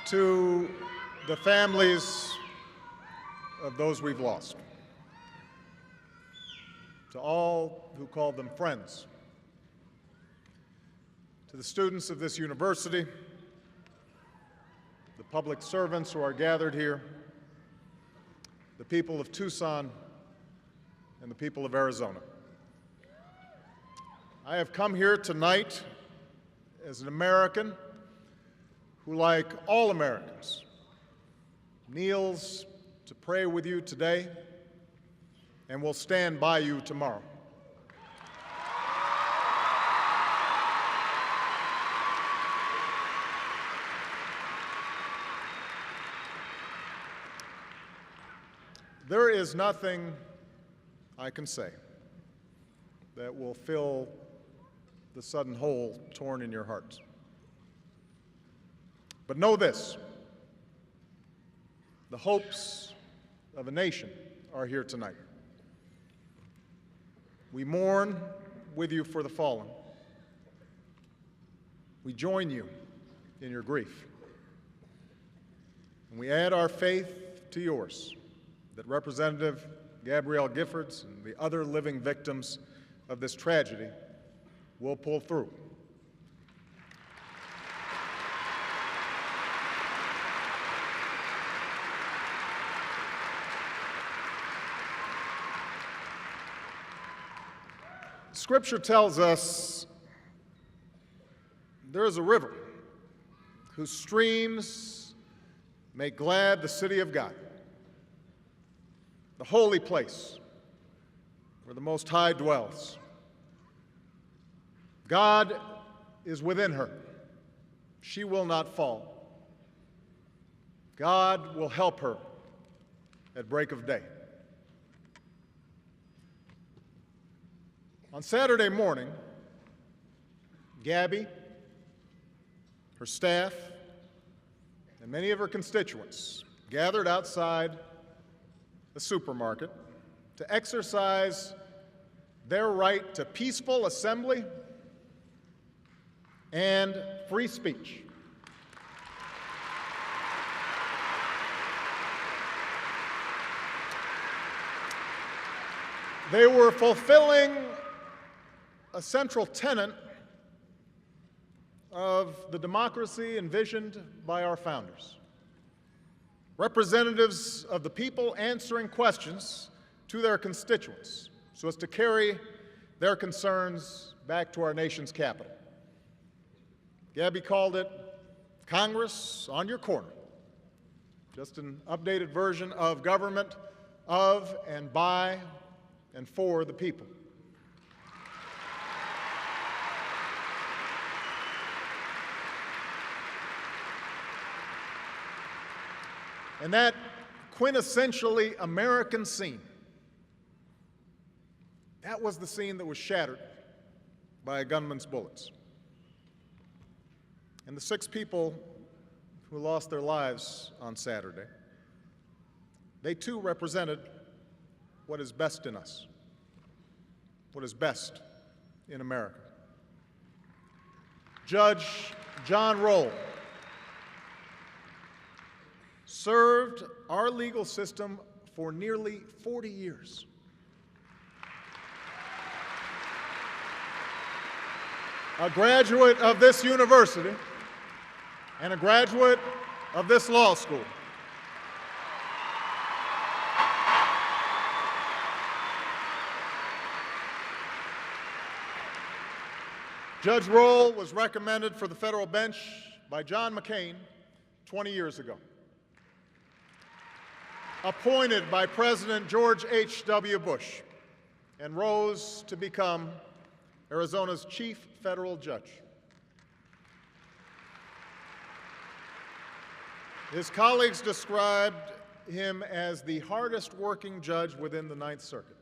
To the families of those we've lost, to all who called them friends, to the students of this university, the public servants who are gathered here, the people of Tucson, and the people of Arizona. I have come here tonight as an American who, like all Americans, kneels to pray with you today and will stand by you tomorrow. There is nothing I can say that will fill the sudden hole torn in your hearts. But know this, the hopes of a nation are here tonight. We mourn with you for the fallen. We join you in your grief. And we add our faith to yours that Representative Gabrielle Giffords and the other living victims of this tragedy will pull through. Scripture tells us there is a river whose streams make glad the city of God, the holy place where the Most High dwells. God is within her. She will not fall. God will help her at break of day. On Saturday morning, Gabby, her staff, and many of her constituents gathered outside the supermarket to exercise their right to peaceful assembly and free speech. They were fulfilling a central tenet of the democracy envisioned by our founders. Representatives of the people answering questions to their constituents so as to carry their concerns back to our nation's capital. Gabby called it Congress on your corner, just an updated version of government of and by and for the people. And that quintessentially American scene, that was the scene that was shattered by a gunman's bullets. And the 6 people who lost their lives on Saturday, they too represented what is best in us, what is best in America. Judge John Roll served our legal system for nearly 40 years. A graduate of this university and a graduate of this law school. Judge Roll was recommended for the federal bench by John McCain 20 years ago. Appointed by President George H.W. Bush, and rose to become Arizona's chief federal judge. His colleagues described him as the hardest working judge within the Ninth Circuit.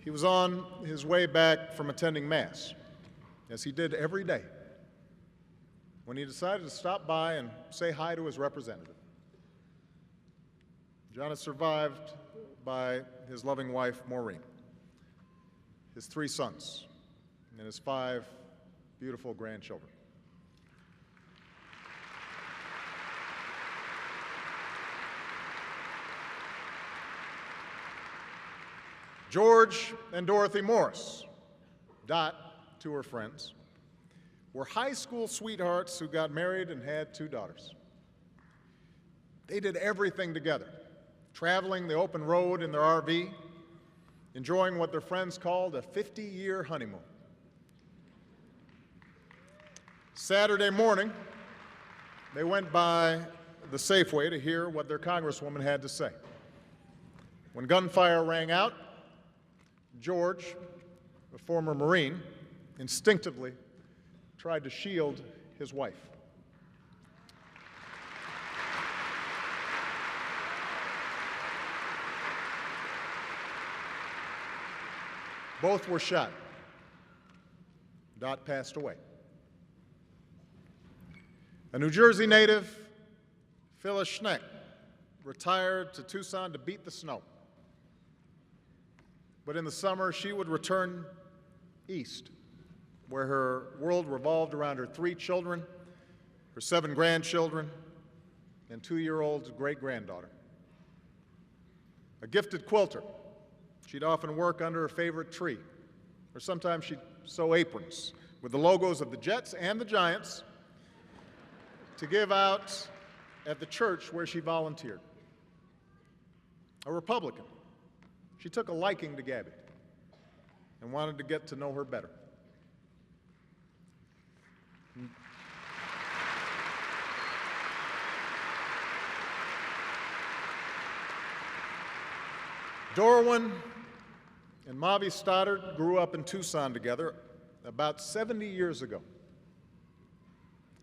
He was on his way back from attending Mass, as he did every day, when he decided to stop by and say hi to his representative. John is survived by his loving wife, Maureen, his 3 sons, and his 5 beautiful grandchildren. George and Dorothy Morris, Dot to her friends, were high school sweethearts who got married and had 2 daughters. They did everything together, traveling the open road in their RV, enjoying what their friends called a 50-year honeymoon. Saturday morning, they went by the Safeway to hear what their congresswoman had to say. When gunfire rang out, George, a former Marine, instinctively tried to shield his wife. Both were shot. Dot passed away. A New Jersey native, Phyllis Schneck, retired to Tucson to beat the snow. But in the summer, she would return east, where her world revolved around her 3 children, her 7 grandchildren, and 2-year-old great-granddaughter. A gifted quilter, she'd often work under her favorite tree, or sometimes she'd sew aprons with the logos of the Jets and the Giants to give out at the church where she volunteered. A Republican, she took a liking to Gabby and wanted to get to know her better. Dorwin and Mavi Stoddard grew up in Tucson together about 70 years ago.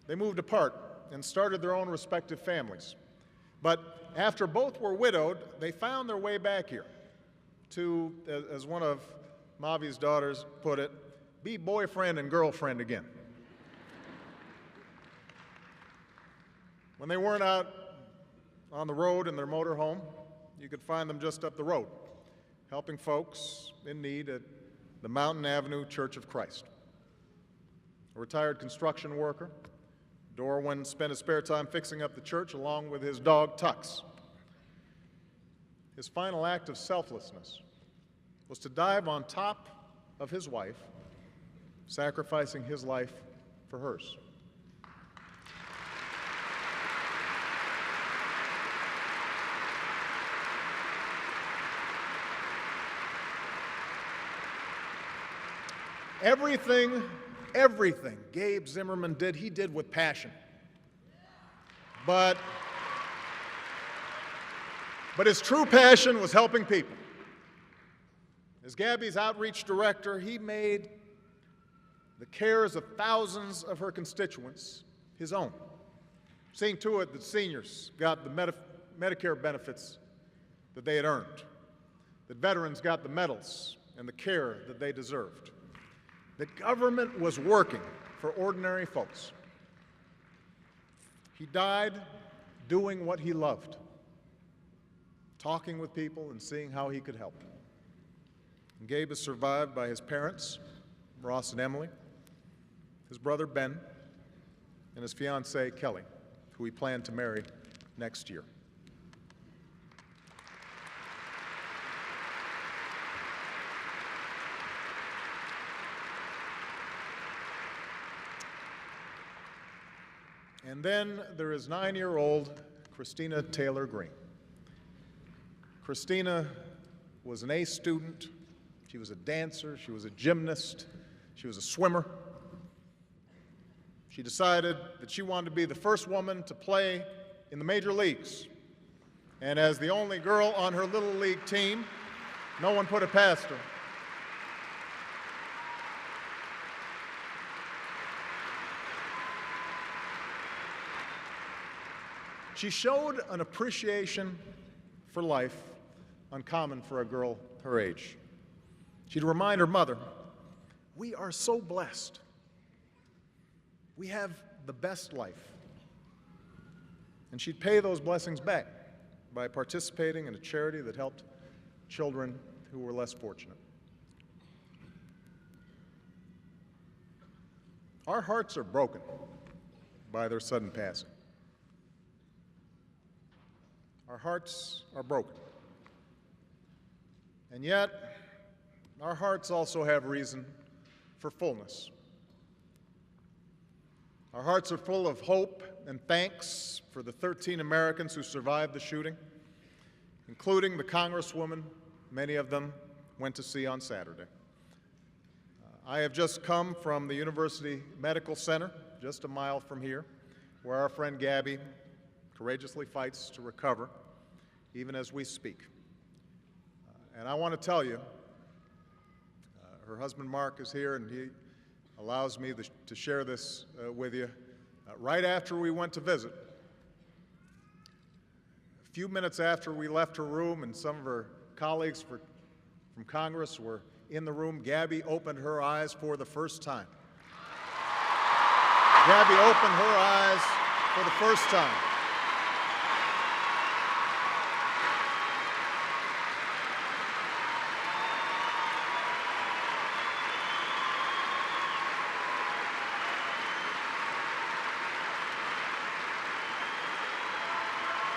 They moved apart and started their own respective families. But after both were widowed, they found their way back here to, as one of Mavi's daughters put it, be boyfriend and girlfriend again. When they weren't out on the road in their motorhome, you could find them just up the road, helping folks in need at the Mountain Avenue Church of Christ. A retired construction worker, Dorwin spent his spare time fixing up the church along with his dog, Tux. His final act of selflessness was to dive on top of his wife, sacrificing his life for hers. Everything Gabe Zimmerman did, he did with passion. But his true passion was helping people. As Gabby's outreach director, he made the cares of thousands of her constituents his own, seeing to it that seniors got the Medicare benefits that they had earned, that veterans got the medals and the care that they deserved, that government was working for ordinary folks. He died doing what he loved, talking with people and seeing how he could help. And Gabe is survived by his parents, Ross and Emily, his brother Ben, and his fiancée Kelly, who he planned to marry next year. And then there is 9-year-old Christina Taylor Green. Christina was an A student. She was a dancer. She was a gymnast. She was a swimmer. She decided that she wanted to be the first woman to play in the major leagues. And as the only girl on her little league team, no one put it past her. She showed an appreciation for life uncommon for a girl her age. She'd remind her mother, "We are so blessed. We have the best life." And she'd pay those blessings back by participating in a charity that helped children who were less fortunate. Our hearts are broken by their sudden passing. Our hearts are broken. And yet, our hearts also have reason for fullness. Our hearts are full of hope and thanks for the 13 Americans who survived the shooting, including the Congresswoman many of them went to see on Saturday. I have just come from the University Medical Center, just a mile from here, where our friend Gabby courageously fights to recover, even as we speak. And I want to tell you, her husband Mark is here, and he allows me to share this with you. Right after we went to visit, a few minutes after we left her room and some of her colleagues from Congress were in the room, Gabby opened her eyes for the first time. Gabby opened her eyes for the first time.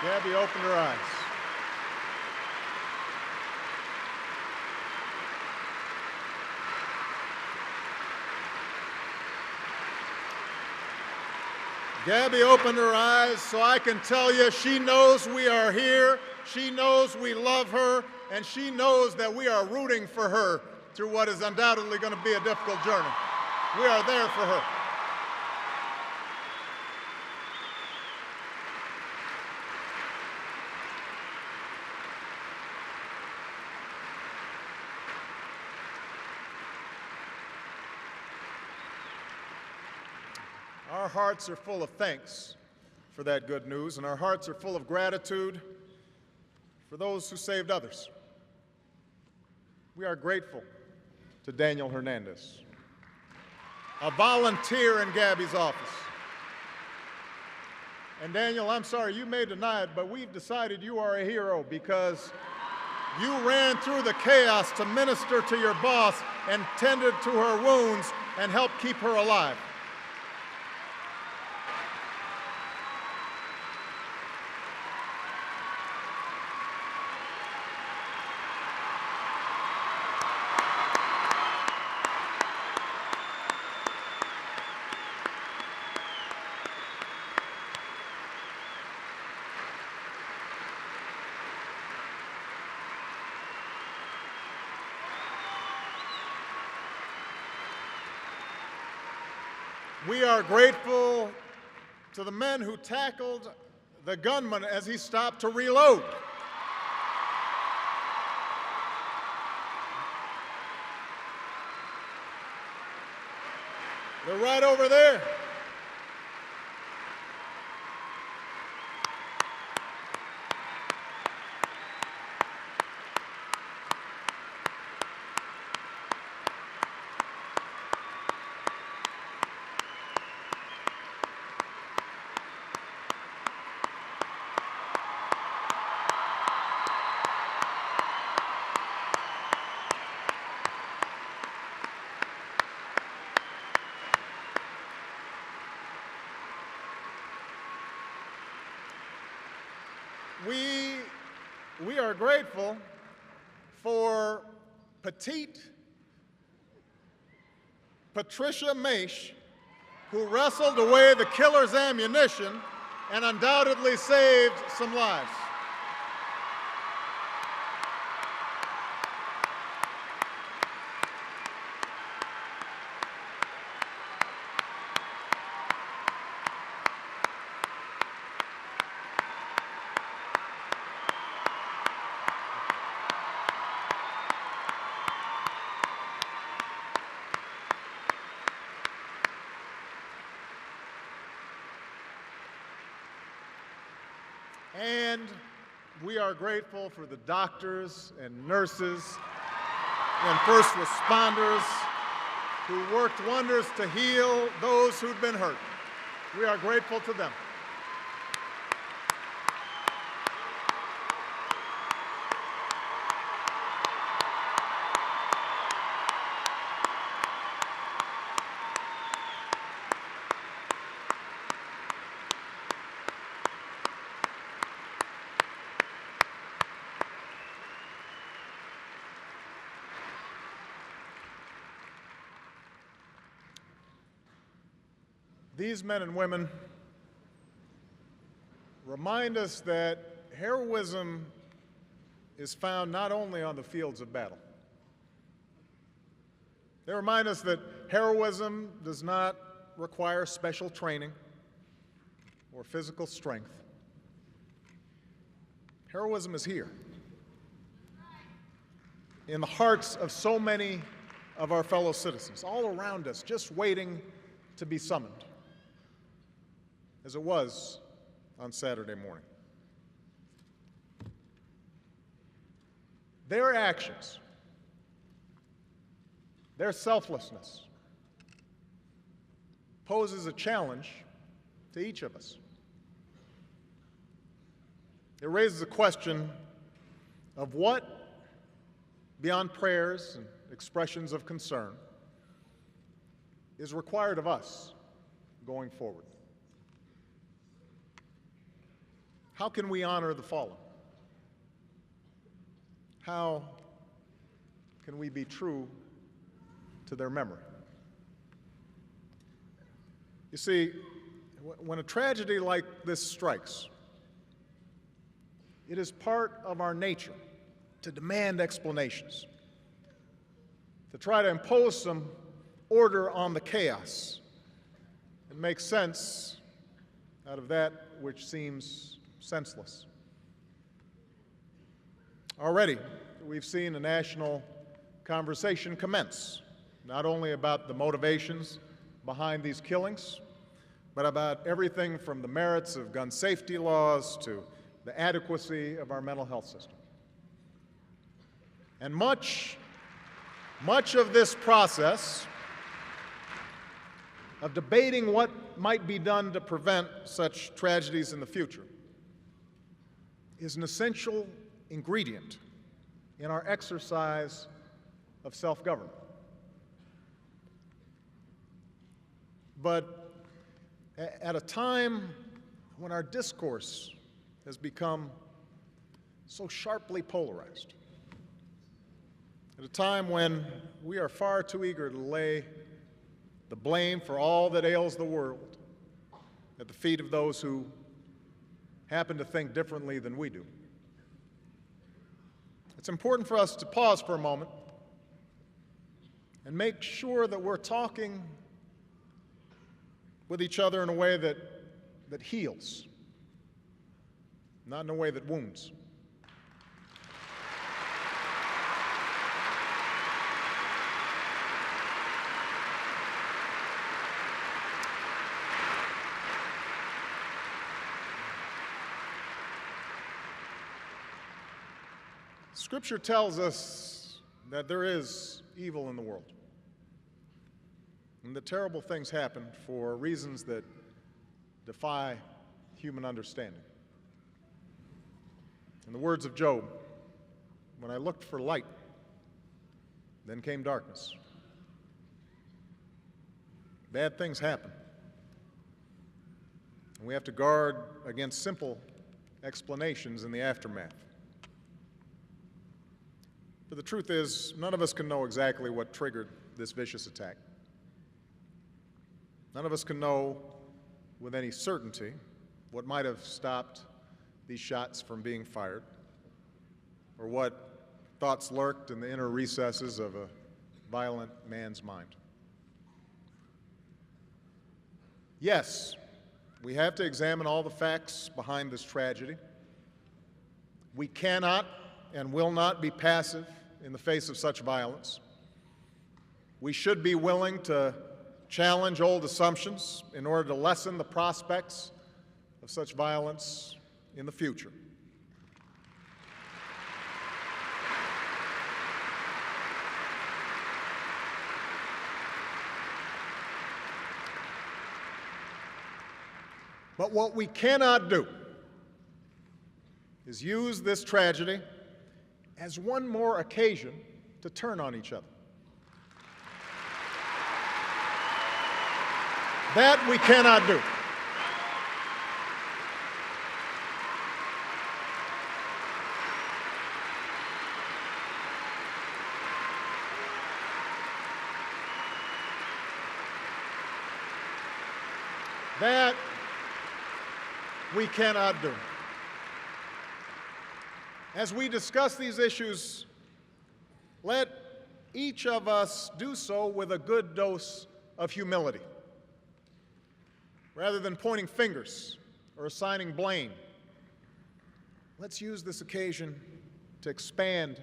Gabby opened her eyes. Gabby opened her eyes, so I can tell you she knows we are here, she knows we love her, and she knows that we are rooting for her through what is undoubtedly going to be a difficult journey. We are there for her. Our hearts are full of thanks for that good news, and our hearts are full of gratitude for those who saved others. We are grateful to Daniel Hernandez, a volunteer in Gabby's office. And Daniel, I'm sorry, you may deny it, but we've decided you are a hero because you ran through the chaos to minister to your boss and tended to her wounds and helped keep her alive. We are grateful to the men who tackled the gunman as he stopped to reload. They're right over there. We are grateful for petite Patricia Maish, who wrestled away the killer's ammunition and undoubtedly saved some lives. And we are grateful for the doctors and nurses and first responders who worked wonders to heal those who'd been hurt. We are grateful to them. These men and women remind us that heroism is found not only on the fields of battle. They remind us that heroism does not require special training or physical strength. Heroism is here, in the hearts of so many of our fellow citizens, all around us, just waiting to be summoned, as it was on Saturday morning. Their actions, their selflessness, poses a challenge to each of us. It raises a question of what, beyond prayers and expressions of concern, is required of us going forward. How can we honor the fallen? How can we be true to their memory? You see, when a tragedy like this strikes, it is part of our nature to demand explanations, to try to impose some order on the chaos and make sense out of that which seems senseless. Already, we've seen a national conversation commence, not only about the motivations behind these killings, but about everything from the merits of gun safety laws to the adequacy of our mental health system. And much of this process of debating what might be done to prevent such tragedies in the future is an essential ingredient in our exercise of self-government. But at a time when our discourse has become so sharply polarized, at a time when we are far too eager to lay the blame for all that ails the world at the feet of those who happen to think differently than we do, it's important for us to pause for a moment and make sure that we're talking with each other in a way that heals, not in a way that wounds. Scripture tells us that there is evil in the world, and that terrible things happen for reasons that defy human understanding. In the words of Job, when I looked for light, then came darkness. Bad things happen, and we have to guard against simple explanations in the aftermath. But the truth is, none of us can know exactly what triggered this vicious attack. None of us can know with any certainty what might have stopped these shots from being fired, or what thoughts lurked in the inner recesses of a violent man's mind. Yes, we have to examine all the facts behind this tragedy. We cannot and will not be passive in the face of such violence. We should be willing to challenge old assumptions in order to lessen the prospects of such violence in the future. But what we cannot do is use this tragedy as one more occasion to turn on each other. That we cannot do. That we cannot do. As we discuss these issues, let each of us do so with a good dose of humility. Rather than pointing fingers or assigning blame, let's use this occasion to expand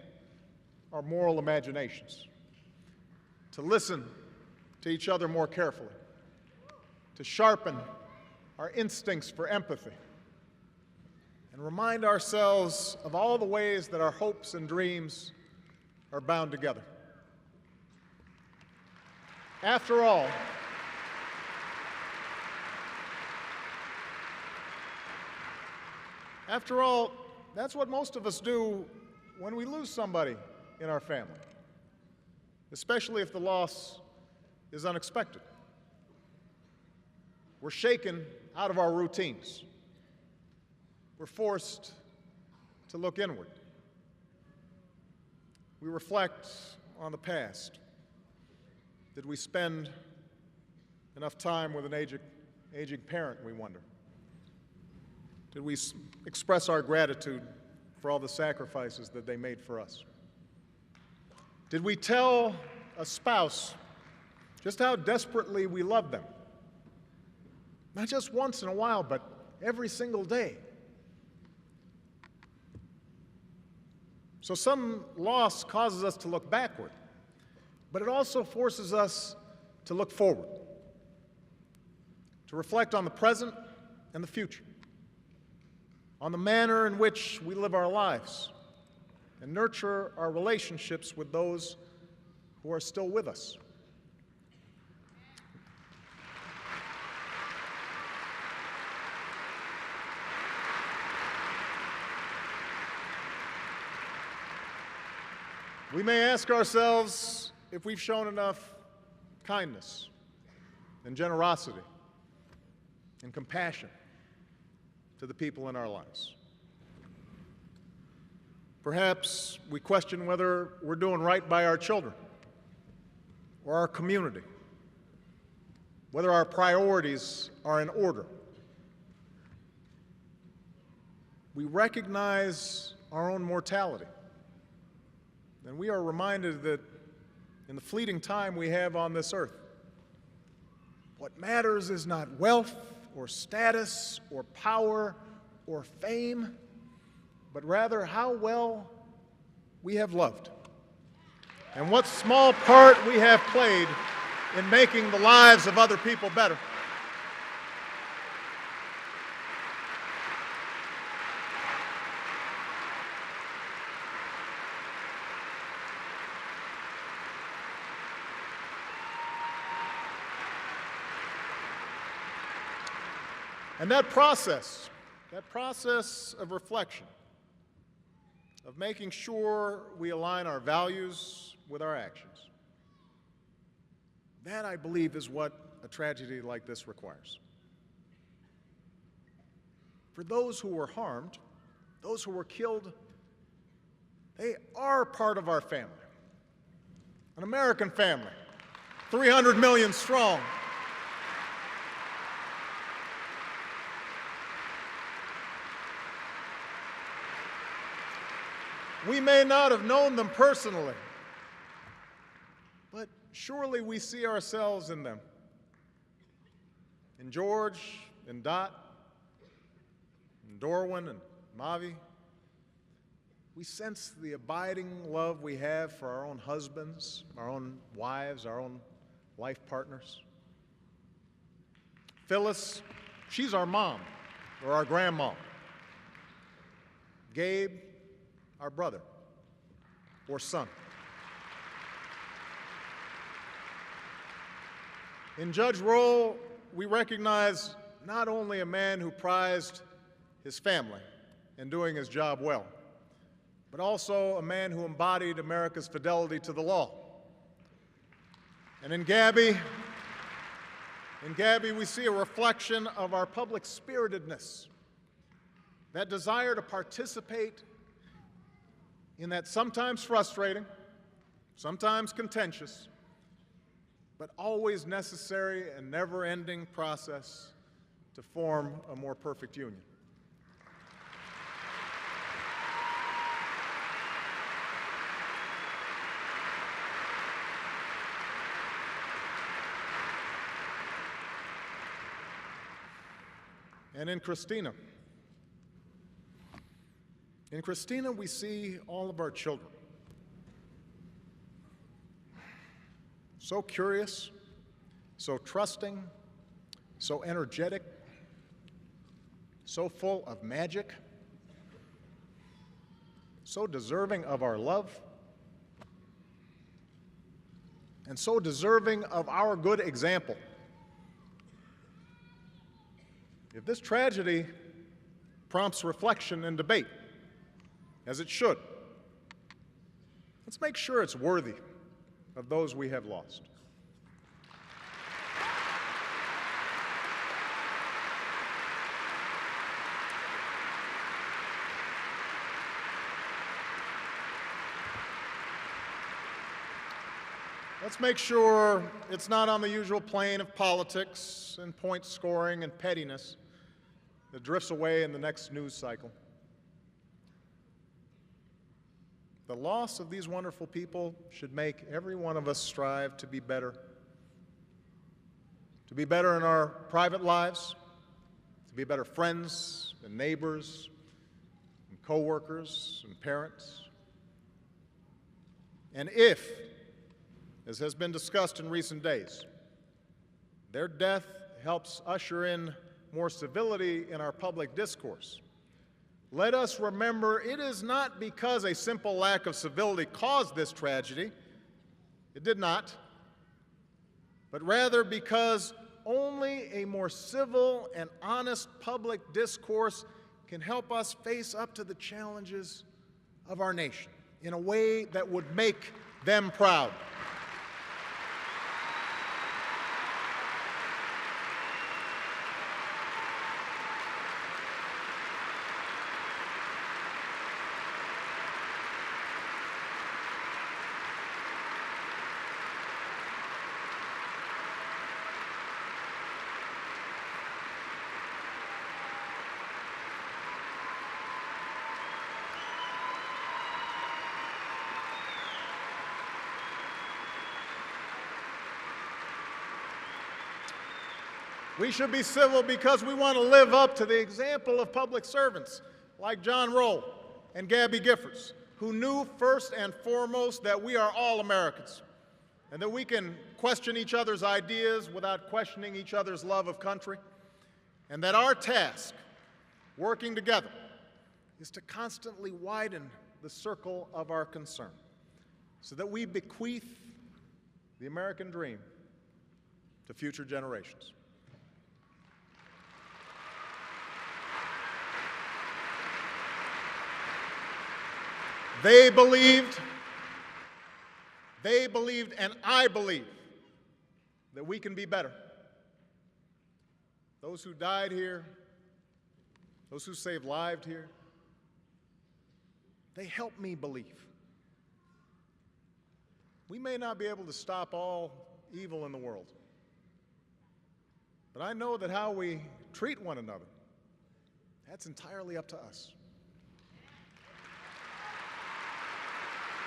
our moral imaginations, to listen to each other more carefully, to sharpen our instincts for empathy, and remind ourselves of all the ways that our hopes and dreams are bound together. After all, that's what most of us do when we lose somebody in our family, especially if the loss is unexpected. We're shaken out of our routines. We're forced to look inward. We reflect on the past. Did we spend enough time with an aging parent, we wonder? Did we express our gratitude for all the sacrifices that they made for us? Did we tell a spouse just how desperately we love them? Not just once in a while, but every single day. So some loss causes us to look backward, but it also forces us to look forward, to reflect on the present and the future, on the manner in which we live our lives, and nurture our relationships with those who are still with us. We may ask ourselves if we've shown enough kindness and generosity and compassion to the people in our lives. Perhaps we question whether we're doing right by our children or our community, whether our priorities are in order. We recognize our own mortality. And we are reminded that in the fleeting time we have on this earth, what matters is not wealth or status or power or fame, but rather how well we have loved and what small part we have played in making the lives of other people better. And that process of reflection, of making sure we align our values with our actions, that, I believe, is what a tragedy like this requires. For those who were harmed, those who were killed, they are part of our family, an American family, 300 million strong. We may not have known them personally, but surely we see ourselves in them. In George, in Dot, in Dorwin, and Mavi. We sense the abiding love we have for our own husbands, our own wives, our own life partners. Phyllis, she's our mom, or our grandma. Gabe, our brother or son. In Judge Roll, we recognize not only a man who prized his family and doing his job well, but also a man who embodied America's fidelity to the law. And in Gabby, we see a reflection of our public spiritedness, that desire to participate in that sometimes frustrating, sometimes contentious, but always necessary and never-ending process to form a more perfect union. And in Christina, we see all of our children. So curious, so trusting, so energetic, so full of magic, so deserving of our love, and so deserving of our good example. If this tragedy prompts reflection and debate, as it should, let's make sure it's worthy of those we have lost. Let's make sure it's not on the usual plane of politics and point scoring and pettiness that drifts away in the next news cycle. The loss of these wonderful people should make every one of us strive to be better in our private lives, to be better friends and neighbors and coworkers and parents. And if, as has been discussed in recent days, their death helps usher in more civility in our public discourse, let us remember it is not because a simple lack of civility caused this tragedy. It did not. But rather because only a more civil and honest public discourse can help us face up to the challenges of our nation in a way that would make them proud. We should be civil because we want to live up to the example of public servants like John Roll and Gabby Giffords, who knew first and foremost that we are all Americans and that we can question each other's ideas without questioning each other's love of country, and that our task, working together, is to constantly widen the circle of our concern so that we bequeath the American dream to future generations. They believed, and I believe that we can be better. Those who died here, those who saved lives here, they help me believe. We may not be able to stop all evil in the world, but I know that how we treat one another, that's entirely up to us.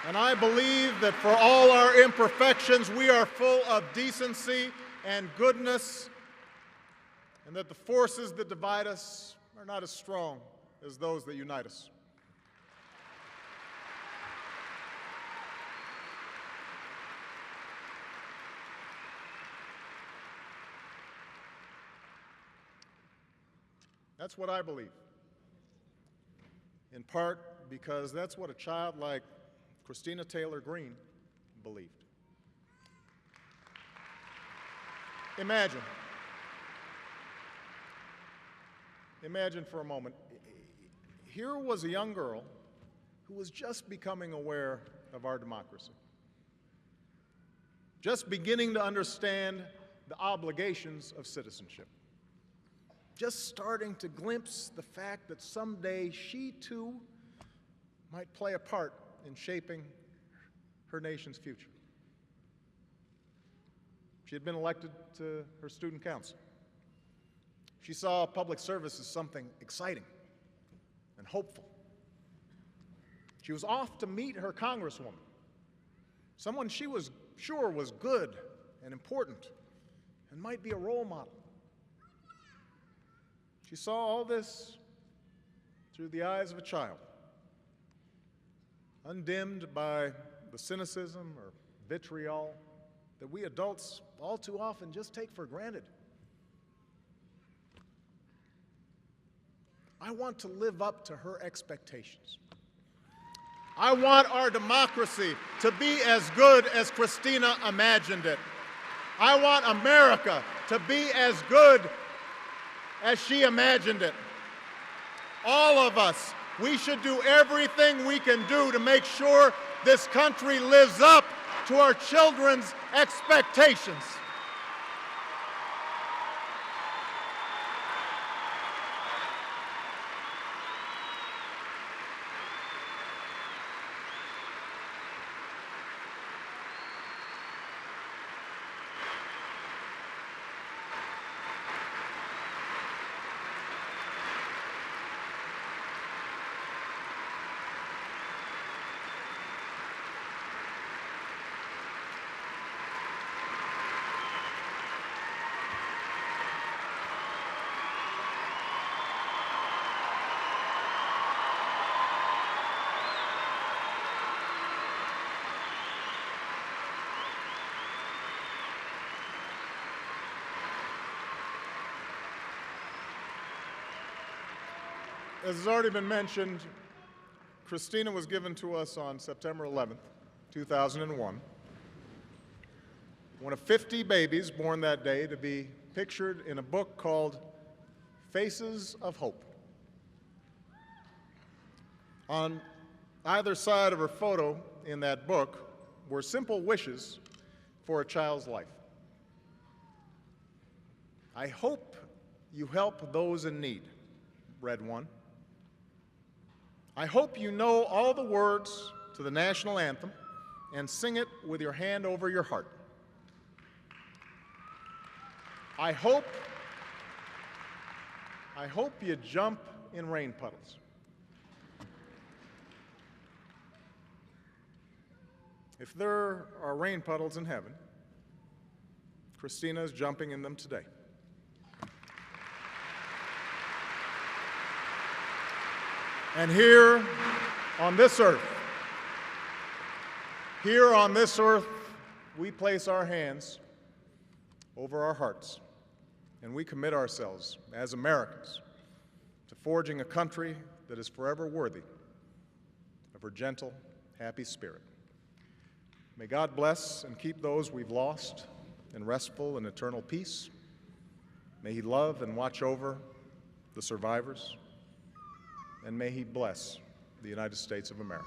And I believe that for all our imperfections, we are full of decency and goodness, and that the forces that divide us are not as strong as those that unite us. That's what I believe, in part because that's what a child like Christina Taylor Greene believed. Imagine for a moment, here was a young girl who was just becoming aware of our democracy, just beginning to understand the obligations of citizenship, just starting to glimpse the fact that someday she too might play a part in shaping her nation's future. She had been elected to her student council. She saw public service as something exciting and hopeful. She was off to meet her congresswoman, someone she was sure was good and important and might be a role model. She saw all this through the eyes of a child, undimmed by the cynicism or vitriol that we adults all too often just take for granted. I want to live up to her expectations. I want our democracy to be as good as Christina imagined it. I want America to be as good as she imagined it. All of us, we should do everything we can do to make sure this country lives up to our children's expectations. As has already been mentioned, Christina was given to us on September 11th, 2001, one of 50 babies born that day to be pictured in a book called Faces of Hope. On either side of her photo in that book were simple wishes for a child's life. I hope you help those in need, read one. I hope you know all the words to the national anthem and sing it with your hand over your heart. I hope you jump in rain puddles. If there are rain puddles in heaven, Christina is jumping in them today. And here on this earth, we place our hands over our hearts, and we commit ourselves as Americans to forging a country that is forever worthy of her gentle, happy spirit. May God bless and keep those we've lost in restful and eternal peace. May He love and watch over the survivors. And may He bless the United States of America.